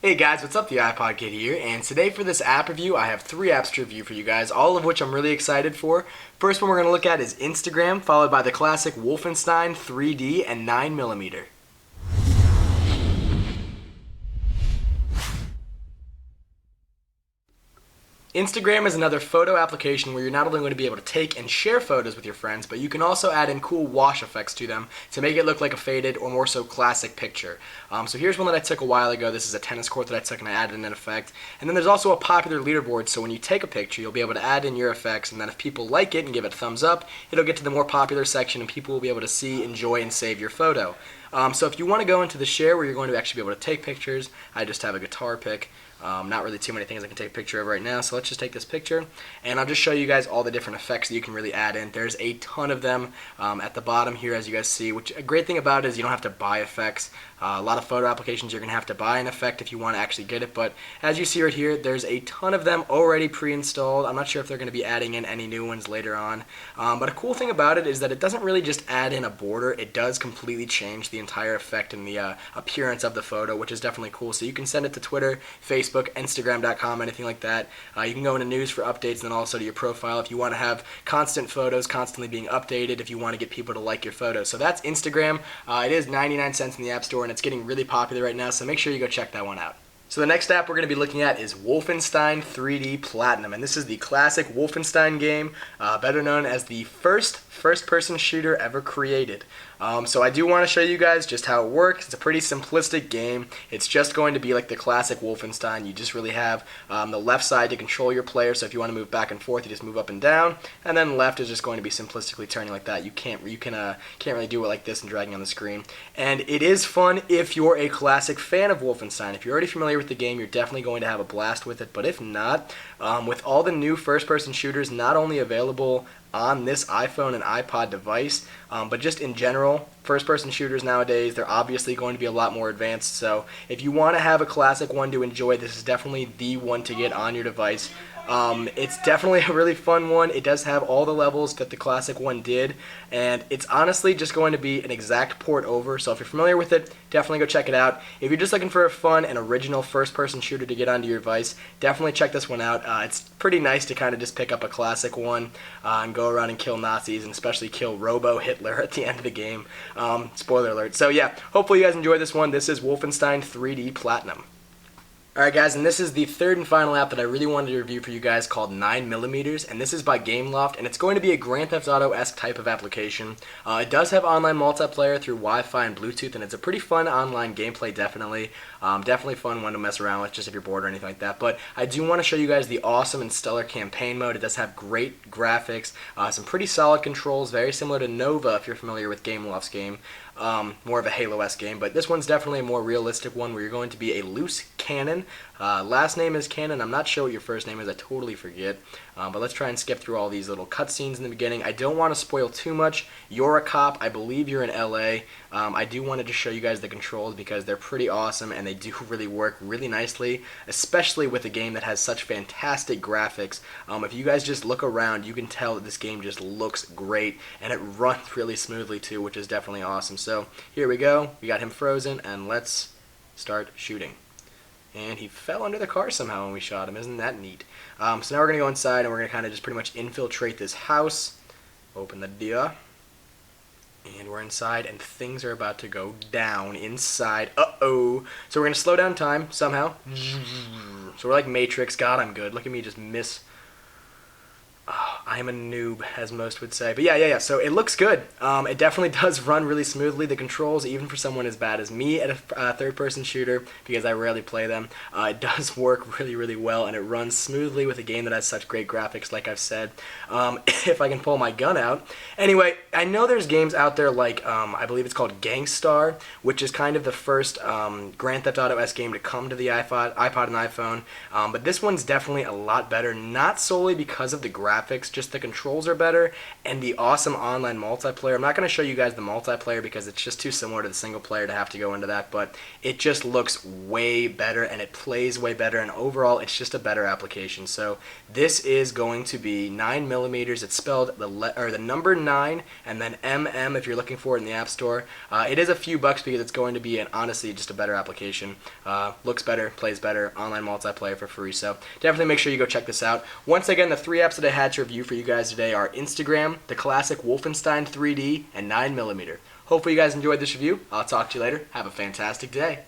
Hey guys, what's up? The iPodKid here, and today for this app review, I have 3 apps to review for you guys, all of which I'm really excited for. First one we're going to look at is Instagram, followed by the classic Wolfenstein 3D and 9mm. Instagram is another photo application where you're not only going to be able to take and share photos with your friends, but you can also add in cool wash effects to them to make it look like a faded or more so classic picture. So here's one that I took a while ago. This is a tennis court that I took and I added in an effect. And then there's also a popular leaderboard, so when you take a picture, you'll be able to add in your effects, and then if people like it and give it a thumbs up, it'll get to the more popular section and people will be able to see, enjoy, and save your photo. So if you want to go into the share where you're going to actually be able to take pictures, I just have a guitar pick. Not really too many things I can take a picture of right now, so let's just take this picture, and I'll just show you guys all the different effects that you can really add in. There's a ton of them at the bottom here, as you guys see, which a great thing about it is you don't have to buy effects. A lot of photo applications you're going to have to buy an effect if you want to actually get it, but as you see right here, there's a ton of them already pre-installed. I'm not sure if they're going to be adding in any new ones later on, but a cool thing about it is that it doesn't really just add in a border, it does completely change the entire effect and the appearance of the photo, which is definitely cool. So you can send it to Twitter, Facebook, Instagram.com, anything like that. You can go into news for updates and then also to your profile if you want to have constant photos constantly being updated, if you want to get people to like your photos. So that's Instagram. It is 99 cents in the App Store and it's getting really popular right now, so make sure you go check that one out. So the next app we're going to be looking at is Wolfenstein 3D Platinum, and this is the classic Wolfenstein game, better known as the first-person shooter ever created. So I do want to show you guys just how it works. It's a pretty simplistic game. It's just going to be like the classic Wolfenstein. You just really have the left side to control your player, so if you want to move back and forth, you just move up and down, and then left is just going to be simplistically turning like that. You can't really do it like this and dragging on the screen. And it is fun if you're a classic fan of Wolfenstein. If you're already familiar with the game, you're definitely going to have a blast with it, but if not, with all the new first-person shooters not only available on this iPhone and iPod device, but just in general, first-person shooters nowadays, they're obviously going to be a lot more advanced, so if you want to have a classic one to enjoy, this is definitely the one to get on your device. It's definitely a really fun one. It does have all the levels that the classic one did, and it's honestly just going to be an exact port over, so if you're familiar with it, definitely go check it out. If you're just looking for a fun and original first-person shooter to get onto your device, definitely check this one out. It's pretty nice to kind of just pick up a classic one and go around and kill Nazis, and especially kill Robo Hitler at the end of the game. Spoiler alert. So yeah, hopefully you guys enjoy this one. This is Wolfenstein 3D Platinum. Alright guys, and this is the third and final app that I really wanted to review for you guys called 9mm, and this is by Gameloft, and it's going to be a Grand Theft Auto-esque type of application. It does have online multiplayer through Wi-Fi and Bluetooth, and it's a pretty fun online gameplay, definitely. Definitely fun one to mess around with, just if you're bored or anything like that. But I do want to show you guys the awesome and stellar campaign mode. It does have great graphics, some pretty solid controls, very similar to Nova if you're familiar with Gameloft's game. More of a Halo-esque game, but this one's definitely a more realistic one where you're going to be a loose cannon. Last name is Cannon. I'm not sure what your first name is. I totally forget. But let's try and skip through all these little cutscenes in the beginning. I don't want to spoil too much. You're a cop. I believe you're in LA. I do want to just show you guys the controls because they're pretty awesome and they do really work really nicely, especially with a game that has such fantastic graphics. If you guys just look around, you can tell that this game just looks great and it runs really smoothly too, which is definitely awesome. So here we go. We got him frozen and let's start shooting. And he fell under the car somehow when we shot him. Isn't that neat? So now we're going to go inside and we're going to kind of just pretty much infiltrate this house. Open the door. And we're inside and things are about to go down inside. Uh-oh. So we're going to slow down time somehow. So we're like Matrix. God, I'm good. Look at me just miss. Oh, I am a noob, as most would say. But yeah. So it looks good. It definitely does run really smoothly. The controls, even for someone as bad as me at a third-person shooter, because I rarely play them, it does work really, really well, and it runs smoothly with a game that has such great graphics, like I've said. If I can pull my gun out. Anyway, I know there's games out there like, I believe it's called Gangstar, which is kind of the first Grand Theft Auto-esque game to come to the iPod and iPhone. But this one's definitely a lot better, not solely because of the graphics, just the controls are better, and the awesome online multiplayer. I'm not going to show you guys the multiplayer because it's just too similar to the single player to have to go into that, but it just looks way better and it plays way better, and overall it's just a better application. So this is going to be 9mm. It's spelled the number 9 and then MM if you're looking for it in the App Store. It is a few bucks because it's going to be honestly just a better application. Looks better, plays better, online multiplayer for free. So definitely make sure you go check this out. Once again, the 3 apps that I had to review for you guys today are Instagram, the classic Wolfenstein 3D, and 9mm. Hopefully you guys enjoyed this review. I'll talk to you later. Have a fantastic day.